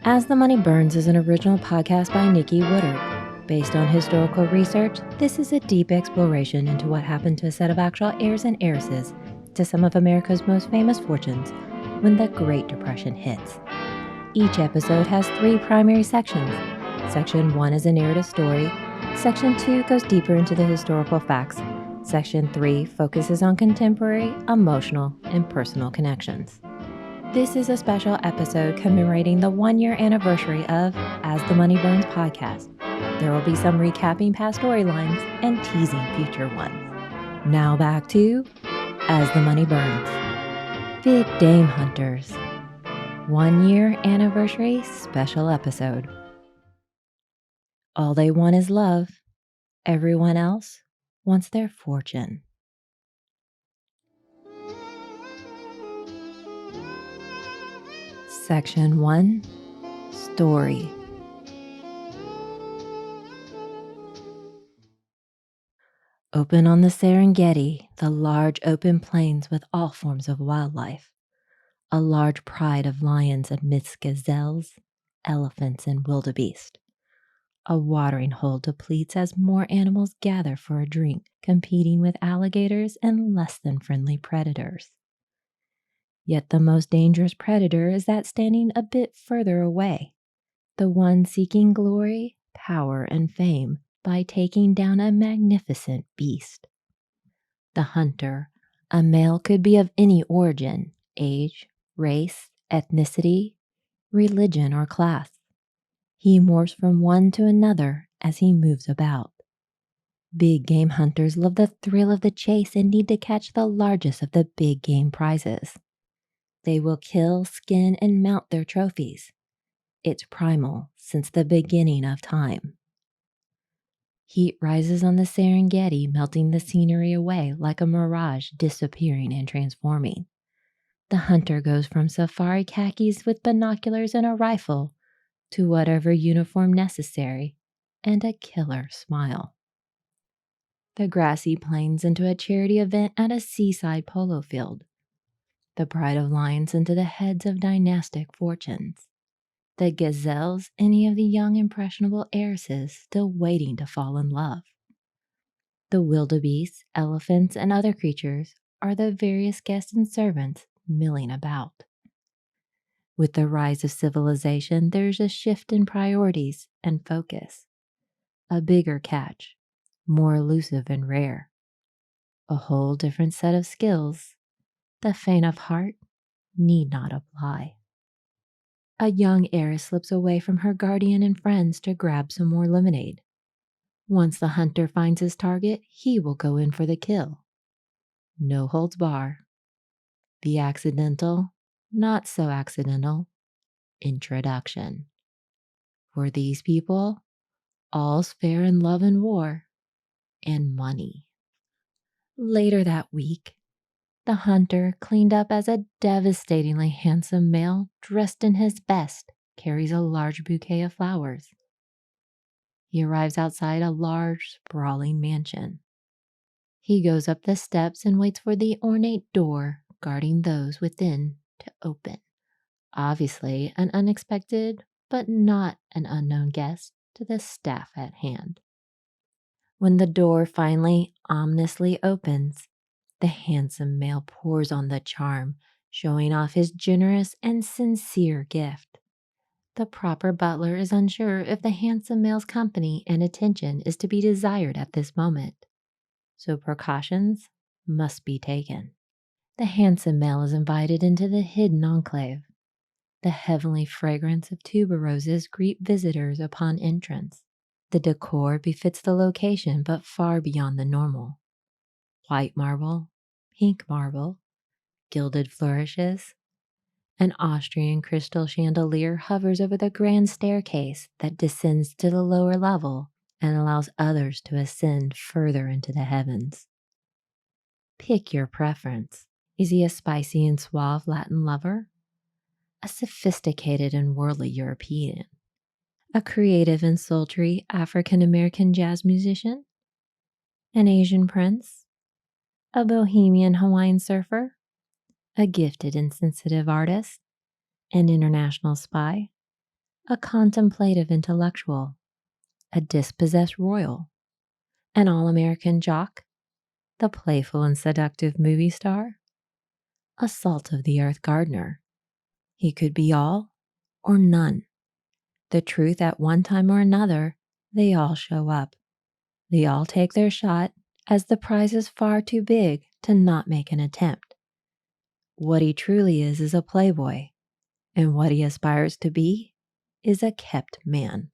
As the Money Burns is an original podcast by Nikki Woodard. Based on historical research, this is a deep exploration into what happened to a set of actual heirs and heiresses to some of America's most famous fortunes when the Great Depression hits. Each episode has 3 primary sections. Section 1 is a narrative story. Section 2 goes deeper into the historical facts. Section 3 focuses on contemporary, emotional, and personal connections. This is a special episode commemorating the 1-year anniversary of As the Money Burns podcast. There will be some recapping past storylines and teasing future ones. Now back to As the Money Burns. Big Dame Hunters. 1-year anniversary special episode. All they want is love. Everyone else wants their fortune. Section 1, Story. Open on the Serengeti, the large open plains with all forms of wildlife. A large pride of lions amidst gazelles, elephants, and wildebeest. A watering hole depletes as more animals gather for a drink, competing with alligators and less than friendly predators. Yet the most dangerous predator is that standing a bit further away, the one seeking glory, power, and fame by taking down a magnificent beast. The hunter, a male, could be of any origin, age, race, ethnicity, religion, or class. He morphs from one to another as he moves about. Big game hunters love the thrill of the chase and need to catch the largest of the big game prizes. They will kill, skin, and mount their trophies. It's primal since the beginning of time. Heat rises on the Serengeti, melting the scenery away like a mirage, disappearing and transforming. The hunter goes from safari khakis with binoculars and a rifle to whatever uniform necessary and a killer smile. The grassy plains into a charity event at a seaside polo field. The pride of lions into the heads of dynastic fortunes. The gazelles, any of the young impressionable heiresses still waiting to fall in love. The wildebeest, elephants, and other creatures are the various guests and servants milling about. With the rise of civilization, there's a shift in priorities and focus. A bigger catch, more elusive and rare. A whole different set of skills. The faint of heart need not apply. A young heiress slips away from her guardian and friends to grab some more lemonade. Once the hunter finds his target, he will go in for the kill. No holds bar. The accidental, not so accidental, introduction. For these people, all's fair in love and war, and money. Later that week, the hunter, cleaned up as a devastatingly handsome male, dressed in his best, carries a large bouquet of flowers. He arrives outside a large, sprawling mansion. He goes up the steps and waits for the ornate door guarding those within to open. Obviously, an unexpected, but not an unknown guest to the staff at hand. When the door finally ominously opens, the handsome male pours on the charm, showing off his generous and sincere gift. The proper butler is unsure if the handsome male's company and attention is to be desired at this moment, so precautions must be taken. The handsome male is invited into the hidden enclave. The heavenly fragrance of tuberoses greet visitors upon entrance. The decor befits the location, but far beyond the normal. White marble, pink marble, gilded flourishes. An Austrian crystal chandelier hovers over the grand staircase that descends to the lower level and allows others to ascend further into the heavens. Pick your preference. Is he a spicy and suave Latin lover? A sophisticated and worldly European? A creative and sultry African-American jazz musician? An Asian prince? A bohemian Hawaiian surfer? A gifted and sensitive artist? An international spy? a contemplative intellectual, a dispossessed royal, an all-American jock, the playful and seductive movie star, a salt-of-the-earth gardener. He could be all or none. The truth, at one time or another, they all show up. They all take their shot, as the prize is far too big to not make an attempt. What he truly is a playboy, and what he aspires to be is a kept man.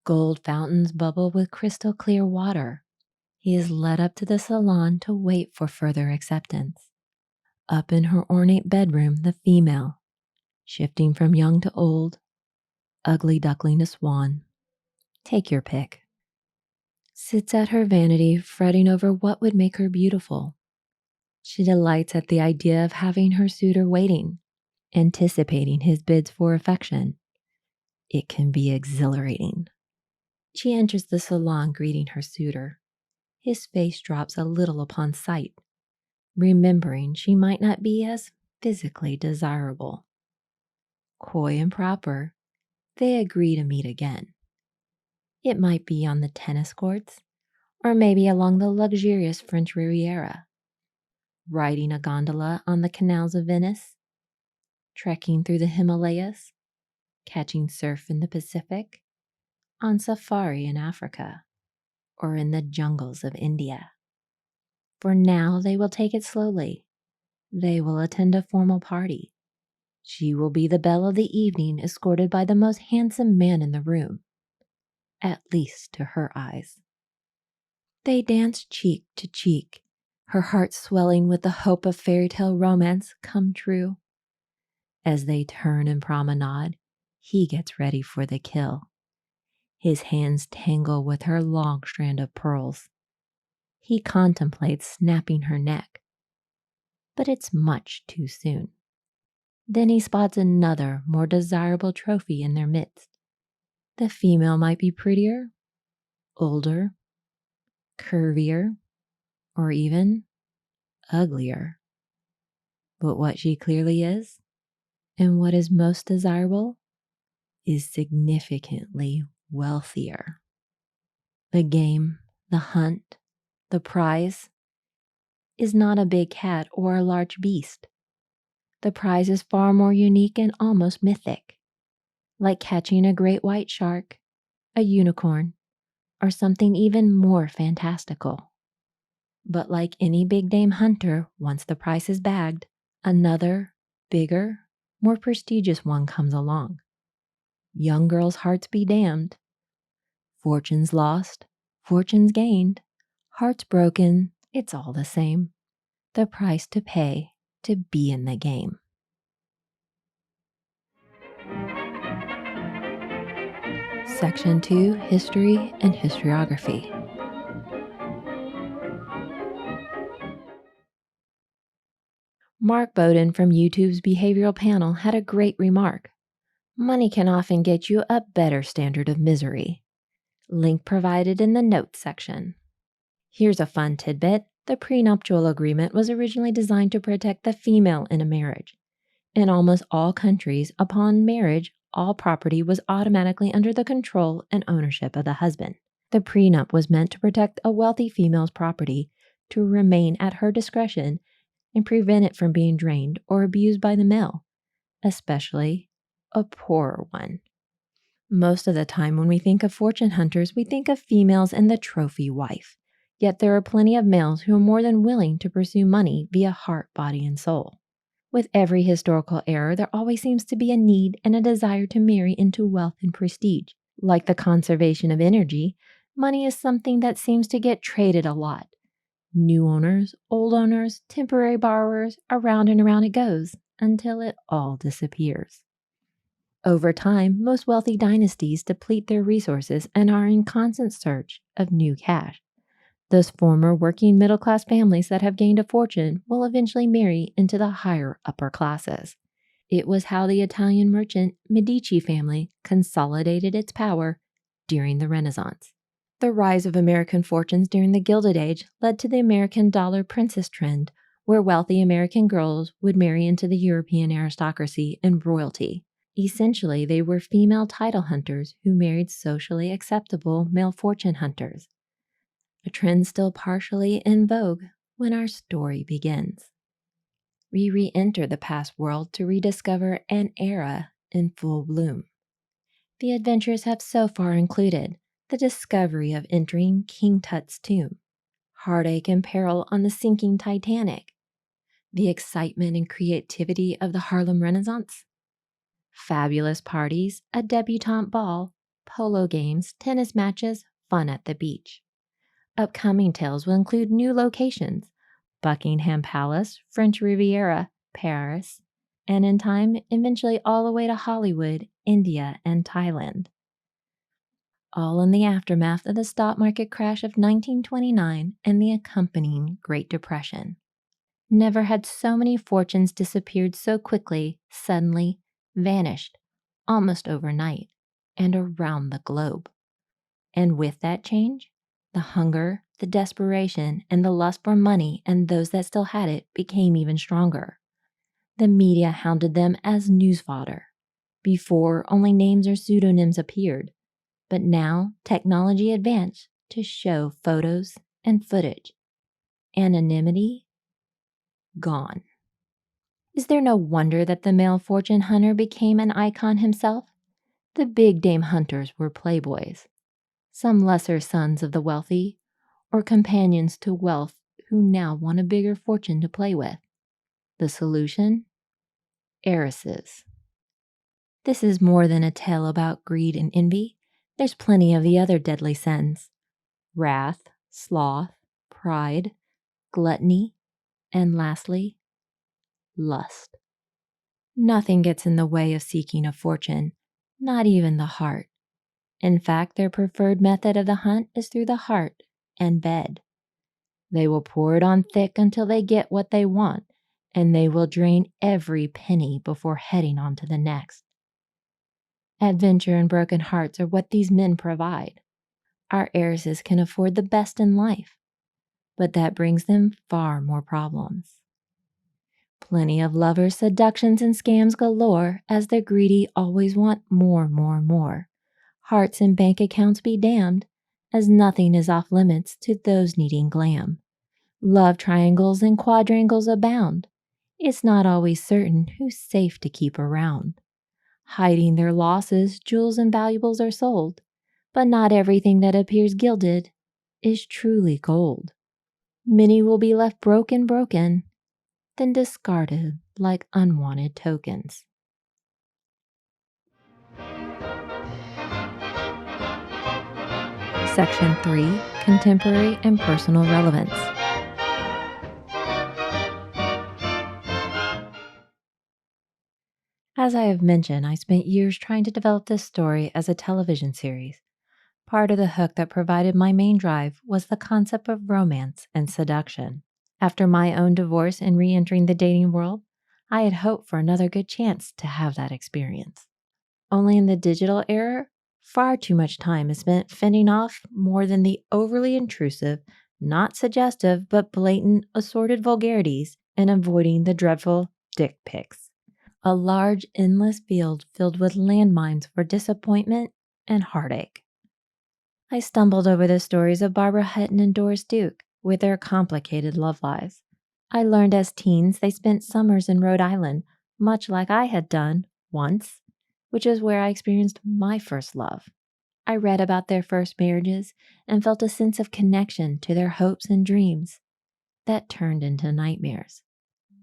Gold fountains bubble with crystal clear water. He is led up to the salon to wait for further acceptance. Up in her ornate bedroom, the female, shifting from young to old, ugly duckling to swan, take your pick, sits at her vanity fretting over what would make her beautiful. She delights at the idea of having her suitor waiting, anticipating his bids for affection. It can be exhilarating. She enters the salon greeting her suitor. His face drops a little upon sight, remembering she might not be as physically desirable. Coy and proper, they agree to meet again. It might be on the tennis courts, or maybe along the luxurious French Riviera, riding a gondola on the canals of Venice, trekking through the Himalayas, catching surf in the Pacific, on safari in Africa, or in the jungles of India. For now, they will take it slowly. They will attend a formal party. She will be the belle of the evening, escorted by the most handsome man in the room, at least to her eyes. They dance cheek to cheek, her heart swelling with the hope of fairy tale romance come true. As they turn and promenade, he gets ready for the kill. His hands tangle with her long strand of pearls. He contemplates snapping her neck, but it's much too soon. Then he spots another, more desirable trophy in their midst. The female might be prettier, older, curvier, or even uglier. But what she clearly is, and what is most desirable, is significantly wealthier. The game, the hunt, the prize is not a big cat or a large beast. The prize is far more unique and almost mythic, like catching a great white shark, a unicorn, or something even more fantastical. But like any big game hunter, once the prize is bagged, another, bigger, more prestigious one comes along. Young girls' hearts be damned. Fortunes lost, fortunes gained, hearts broken, it's all the same. The price to pay to be in the game. Section 2, History and Historiography. Mark Bowden from YouTube's Behavioral Panel had a great remark. Money can often get you a better standard of misery. Link provided in the notes section. Here's a fun tidbit. The prenuptial agreement was originally designed to protect the female in a marriage. In almost all countries, upon marriage, all property was automatically under the control and ownership of the husband. The prenup was meant to protect a wealthy female's property to remain at her discretion and prevent it from being drained or abused by the male, especially a poorer one. Most of the time when we think of fortune hunters, we think of females and the trophy wife. Yet there are plenty of males who are more than willing to pursue money via heart, body, and soul. With every historical era, there always seems to be a need and a desire to marry into wealth and prestige. Like the conservation of energy, money is something that seems to get traded a lot. New owners, old owners, temporary borrowers, around and around it goes until it all disappears. Over time, most wealthy dynasties deplete their resources and are in constant search of new cash. Those former working middle-class families that have gained a fortune will eventually marry into the higher upper classes. It was how the Italian merchant Medici family consolidated its power during the Renaissance. The rise of American fortunes during the Gilded Age led to the American dollar princess trend, where wealthy American girls would marry into the European aristocracy and royalty. Essentially, they were female title hunters who married socially acceptable male fortune hunters, a trend still partially in vogue when our story begins. We re-enter the past world to rediscover an era in full bloom. The adventures have so far included the discovery of entering King Tut's tomb, heartache and peril on the sinking Titanic, the excitement and creativity of the Harlem Renaissance, fabulous parties, a debutante ball, polo games, tennis matches, fun at the beach. Upcoming tales will include new locations, Buckingham Palace, French Riviera, Paris, and in time, eventually all the way to Hollywood, India, and Thailand. All in the aftermath of the stock market crash of 1929 and the accompanying Great Depression. Never had so many fortunes disappeared so quickly, suddenly, vanished, almost overnight, and around the globe. And with that change, the hunger, the desperation, and the lust for money and those that still had it became even stronger. The media hounded them as news fodder. Before, only names or pseudonyms appeared, but now technology advanced to show photos and footage. Anonymity gone. Is there no wonder that the male fortune hunter became an icon himself? The big dame hunters were playboys, some lesser sons of the wealthy, or companions to wealth who now want a bigger fortune to play with. The solution? Heiresses. This is more than a tale about greed and envy. There's plenty of the other deadly sins: wrath, sloth, pride, gluttony, and lastly, lust. Nothing gets in the way of seeking a fortune, not even the heart. In fact, their preferred method of the hunt is through the heart and bed. They will pour it on thick until they get what they want, and they will drain every penny before heading on to the next. Adventure and broken hearts are what these men provide. Our heiresses can afford the best in life, but that brings them far more problems. Plenty of lovers, seductions, and scams galore, as the greedy always want more, more, more. Hearts and bank accounts be damned, as nothing is off limits to those needing glam. Love triangles and quadrangles abound. It's not always certain who's safe to keep around. Hiding their losses, jewels and valuables are sold, but not everything that appears gilded is truly gold. Many will be left broken, then discarded like unwanted tokens. Section 3, Contemporary and Personal Relevance. As I have mentioned, I spent years trying to develop this story as a television series. Part of the hook that provided my main drive was the concept of romance and seduction. After my own divorce and re-entering the dating world, I had hoped for another good chance to have that experience. Only in the digital era, far too much time is spent fending off more than the overly intrusive, not suggestive, but blatant assorted vulgarities and avoiding the dreadful dick pics. A large, endless field filled with landmines for disappointment and heartache. I stumbled over the stories of Barbara Hutton and Doris Duke with their complicated love lives. I learned as teens they spent summers in Rhode Island, much like I had done once, which is where I experienced my first love. I read about their first marriages and felt a sense of connection to their hopes and dreams that turned into nightmares.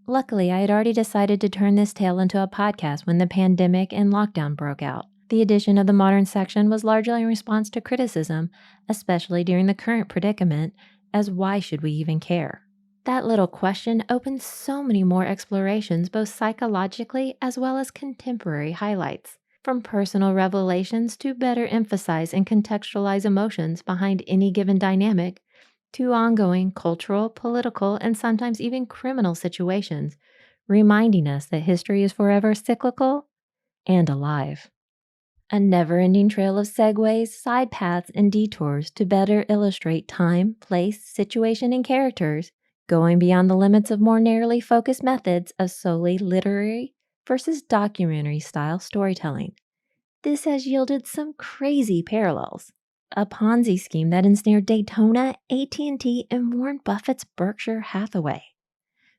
Luckily, I had already decided to turn this tale into a podcast when the pandemic and lockdown broke out. The addition of the modern section was largely in response to criticism, especially during the current predicament, as why should we even care? That little question opens so many more explorations, both psychologically as well as contemporary highlights, from personal revelations to better emphasize and contextualize emotions behind any given dynamic, to ongoing cultural, political, and sometimes even criminal situations, reminding us that history is forever cyclical and alive. A never-ending trail of segues, side paths, and detours to better illustrate time, place, situation, and characters, going beyond the limits of more narrowly focused methods of solely literary, versus documentary-style storytelling. This has yielded some crazy parallels. A Ponzi scheme that ensnared Daytona, AT&T, and Warren Buffett's Berkshire Hathaway.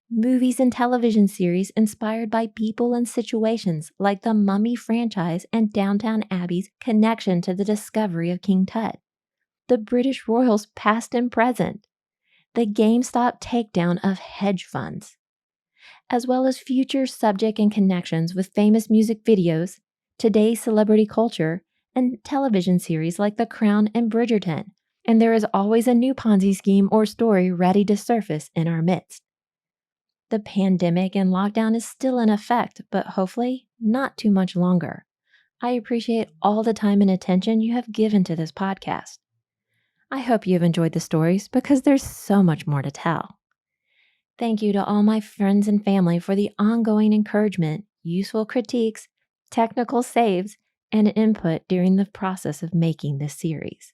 Movies and television series inspired by people and situations like the Mummy franchise and Downton Abbey's connection to the discovery of King Tut. The British royals past and present. The GameStop takedown of hedge funds. As well as future subject and connections with famous music videos, today's celebrity culture, and television series like The Crown and Bridgerton. And there is always a new Ponzi scheme or story ready to surface in our midst. The pandemic and lockdown is still in effect, but hopefully not too much longer. I appreciate all the time and attention you have given to this podcast. I hope you have enjoyed the stories because there's so much more to tell. Thank you to all my friends and family for the ongoing encouragement, useful critiques, technical saves, and input during the process of making this series.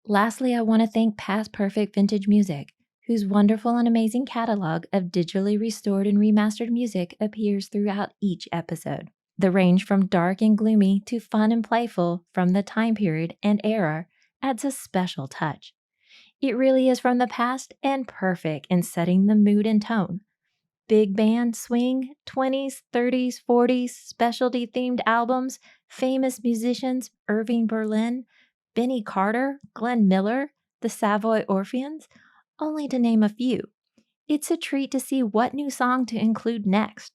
Lastly, I want to thank Past Perfect Vintage Music, whose wonderful and amazing catalog of digitally restored and remastered music appears throughout each episode. The range from dark and gloomy to fun and playful from the time period and era adds a special touch. It really is from the past and perfect in setting the mood and tone. Big band, swing, 20s, 30s, 40s, specialty themed albums, famous musicians, Irving Berlin, Benny Carter, Glenn Miller, the Savoy Orpheans, only to name a few. It's a treat to see what new song to include next.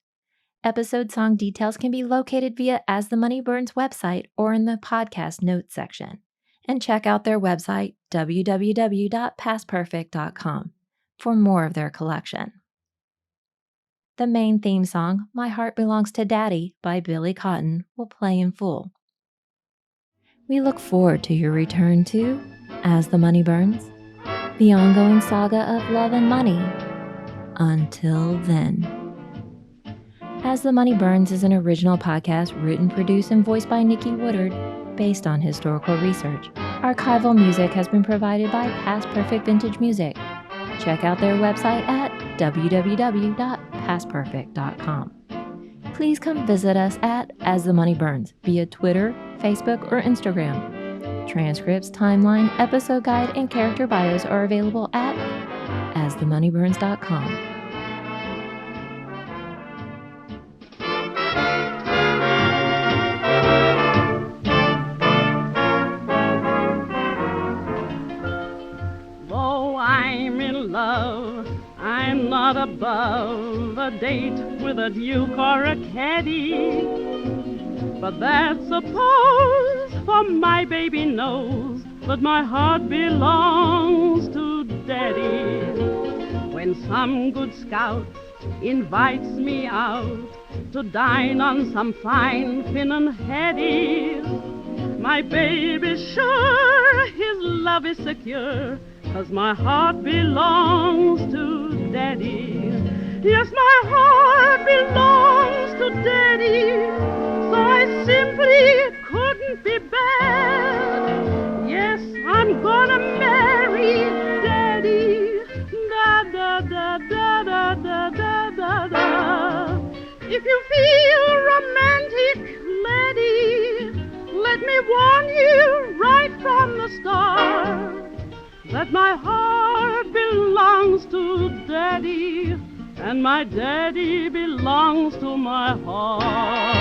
Episode song details can be located via As the Money Burns website or in the podcast notes section. And check out their website, www.pastperfect.com, for more of their collection. The main theme song, My Heart Belongs to Daddy by Billy Cotton, will play in full. We look forward to your return to As the Money Burns, the ongoing saga of love and money. Until then. As the Money Burns is an original podcast written, produced, and voiced by Nikki Woodard, based on historical research. Archival music has been provided by Past Perfect Vintage Music. Check out their website at www.pastperfect.com. Please come visit us at As the Money Burns via Twitter, Facebook, or Instagram. Transcripts, timeline, episode guide, and character bios are available at asthemoneyburns.com. I'm not above a date with a duke or a caddy, but that's a pose, for my baby knows that my heart belongs to Daddy. When some good scout invites me out to dine on some fine Finnan headies, my baby's sure his love is secure, 'cause my heart belongs to Daddy. Yes, my heart belongs to Daddy, so I simply couldn't be bad. Yes, I'm gonna marry Daddy. Da da da da da da da da da. If you feel romantic, laddie, let me warn you right from the start that my heart belongs to Daddy, and my Daddy belongs to my heart.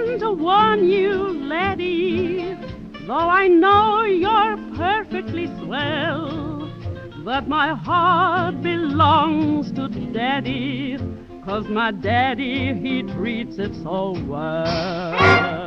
want to warn you, laddie, though I know you're perfectly swell, that my heart belongs to Daddy, 'cause my daddy, he treats it so well.